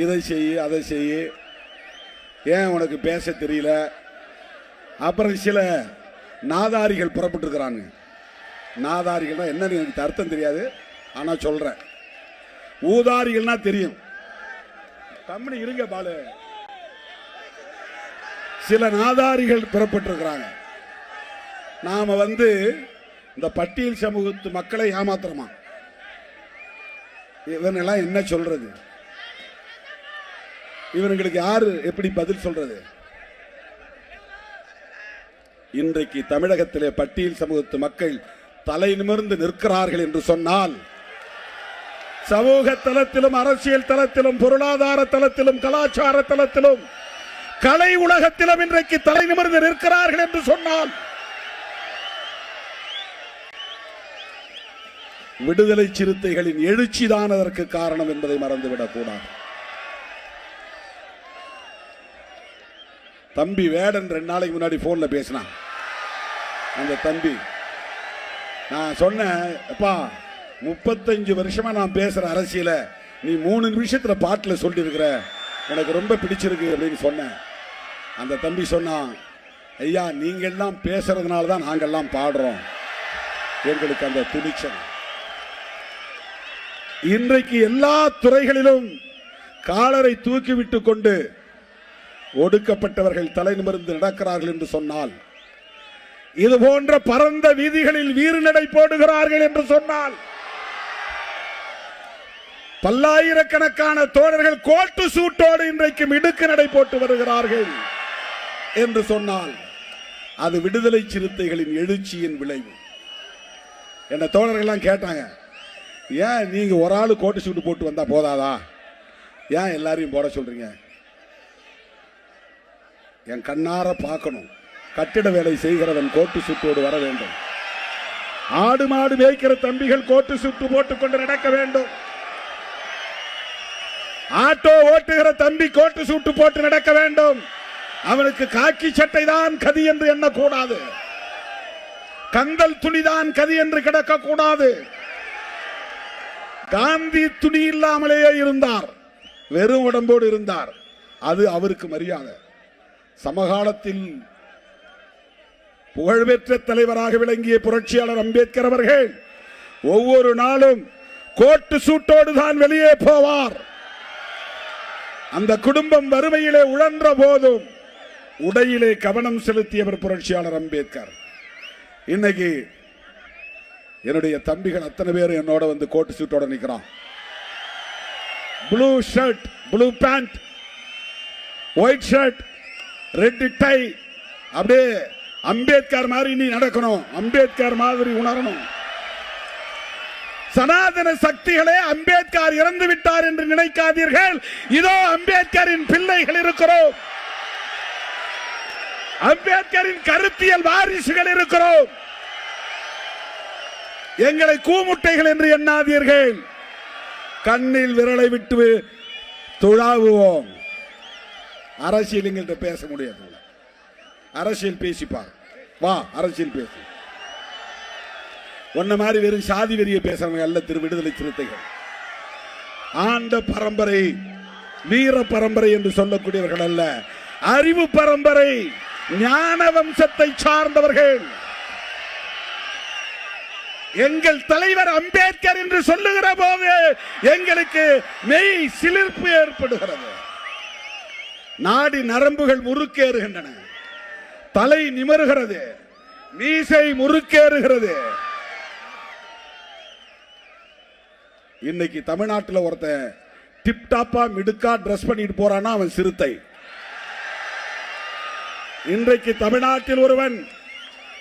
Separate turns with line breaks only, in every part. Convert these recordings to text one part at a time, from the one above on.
இதை செய் அதை செய், ஏன் உனக்கு பேச தெரியல. அப்புறம் சில நாதாரிகள் புறப்பட்டு இருக்கிறாங்க. நாதாரிகள்னா என்னன்னு எனக்கு அர்த்தம் தெரியாது, ஆனால் சொல்றேன். ஊதாரிகள்னா தெரியும். கம்பெனி இருங்க பாலு. சில நாதாரிகள் புறப்பட்டிருக்கிறாங்க. நாம இந்த பட்டியல் சமூகத்து மக்களை ஏமாத்துறோமா? இவனெல்லாம் என்ன சொல்றது? இவர்களுக்கு யாரு எப்படி பதில் சொல்றது? இன்றைக்கு தமிழகத்திலே பட்டியல் சமூகத்து மக்கள் தலை நிமிர்ந்து நிற்கிறார்கள் என்று சொன்னால், சமூக தளத்திலும் அரசியல் தளத்திலும் பொருளாதார தளத்திலும் கலாச்சார தளத்திலும் கலை உலகத்திலும் இன்றைக்கு தலை நிமிர்ந்து நிற்கிறார்கள் என்று சொன்னால், விடுதலை சிறுத்தைகளின் எழுச்சிதான் அதற்கு காரணம் என்பதை மறந்துவிடக் கூடாது. தம்பி வேடன் 2 நாளைக்கு முன்னாடி போன்ல பேசினான். அந்த தம்பி, நான் சொன்னேன், அப்பா 35 வருஷமா நான் பேசுற அரசியல நீ 3 நிமிஷத்துல பாட்டுல சொல்லி இருக்கிற, எனக்கு ரொம்ப பிடிச்சிருக்கு அப்படின்னு சொன்னேன். அந்த தம்பி சொன்னான், ஐயா நீங்க எல்லாம் பேசுறதுனால தான் நாங்கெல்லாம் பாடுறோம், எங்களுக்கு அந்த துணிச்சல். இன்றைக்கு எல்லா துறைகளிலும் காலரை தூக்கிவிட்டு கொண்டு ஒடுக்கப்பட்டவர்கள் தலை நிமிர்ந்து நடக்கிறார்கள் என்று சொன்னால், இது போன்ற பரந்த வீதிகளில் வீறு நடை போடுகிறார்கள் என்று சொன்னால், பல்லாயிரக்கணக்கான தோழர்கள் கோட்டு சூட்டோடு இன்றைக்கு மிடுக்கு நடை போட்டு வருகிறார்கள் என்று சொன்னால், அது விடுதலை சிறுத்தைகளின் எழுச்சியின் விளைவு. என்ன தோழர்கள்லாம் கேட்டாங்க, ஏன் நீங்க ஒரு ஆளு கோட்டு சூட்டு போட்டு வந்தா போதாதா, ஏன் எல்லாரையும் போட சொல்றீங்க? என் கண்ணார பார்க்கணும், கட்டிட வேலை செய்கிறவன் கோட்டு சூட்டோடு வர வேண்டும். ஆடு மாடு மேய்க்கிற தம்பிகள் கோட்டு சூட்டு போட்டுக் கொண்டு நடக்க வேண்டும். ஆட்டோ ஓட்டுகிற தம்பி கோட்டு சூட்டு போட்டு நடக்க வேண்டும். அவனுக்கு காக்கி சட்டை தான் கதி என்று எண்ணக்கூடாது, கந்தல் துணிதான் கதி என்று கிடக்க கூடாது. காந்தி துணி இல்லாமலேயே இருந்தார், வெறும் உடம்போடு இருந்தார், அது அவருக்கு மரியாதை. சமகாலத்தில் புகழ்பெற்ற தலைவராக விளங்கிய புரட்சியாளர் அம்பேத்கர் அவர்கள் ஒவ்வொரு நாளும் கோட்டு சூட்டோடு தான் வெளியே போவார். அந்த குடும்பம் வறுமையிலே உழன்ற போதும் உடையிலே கவனம் செலுத்தியவர் புரட்சியாளர் அம்பேத்கர். இன்னைக்கு என்னுடைய தம்பிகள் அத்தனை பேரும் என்னோட கோட்டு சூட்டோட நிற்கிறான். Blue shirt, blue pant, white shirt, red tie. அப்படியே அம்பேத்கர் மாதிரி நீ நடக்கணும், அம்பேத்கர் மாதிரி உணரணும். சனாதன சக்திகளே அம்பேத்கர் இறந்து விட்டார் என்று நினைக்காதீர்கள். இதோ அம்பேத்கரின் பிள்ளைகள் இருக்கிறோம், அம்பேத்கரின் கருத்தியல் வாரிசுகள் இருக்கிறோம். எங்களை கூமுட்டைகள் என்று எண்ணாதீர்கள். கண்ணில் விரலை விட்டு துழாவுவோம். அரசியல் எங்கள்கிட்ட பேச முடியாது. அரசியல் பேசிப்பார், வா அரசியல் பேசு. ஒன்ன மாதிரி வெறும் சாதி வெறிய பேசுறவங்க அல்ல திரு விடுதலை சிறுத்தைகள். ஆண்ட பரம்பரை, வீர பரம்பரை என்று சொல்லக்கூடியவர்கள் அல்ல, அறிவு பரம்பரை, ஞான வம்சத்தை சார்ந்தவர்கள். எங்கள் தலைவர் அம்பேத்கர் என்று சொல்லுகிற போது எங்களுக்கு மெய் சிலிர்ப்பு ஏற்படுகிறது. நாடி நரம்புகள் முறுக்கேறுகின்றன, தலை நிமிர்கிறது, மீசை முறுக்கேறுகிறது. இன்னைக்கு தமிழ்நாட்டில் ஒருத்தன் டிப்டாப்பா மிடுக்கா டிரஸ் பண்ணிட்டு போறானா அவன் சிறுத்தை. இன்றைக்கு தமிழ்நாட்டில் ஒருவன்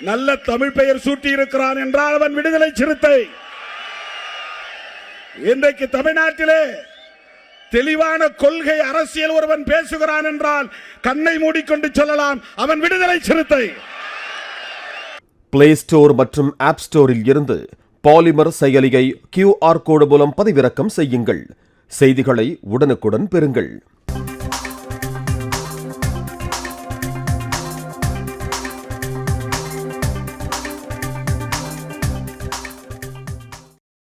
நல்ல தமிழ் பெயர் சூட்டி இருக்கிறான் என்றால் அவன் விடுதலை சிறுத்தை. இன்றைக்கு தமிழ்நாட்டிலே தெளிவான கொள்கை அரசியல் ஒருவன் பேசுகிறான் என்றால் கண்ணை மூடிக்கொண்டு சொல்லலாம், அவன் விடுதலை சிறுத்தை.
பிளே ஸ்டோர் மற்றும் ஆப் ஸ்டோரில் இருந்து பாலிமர் செயலியை QR கோடு மூலம் பதிவிறக்கம் செய்யுங்கள். செய்திகளை உடனுக்குடன் பெறுங்கள்.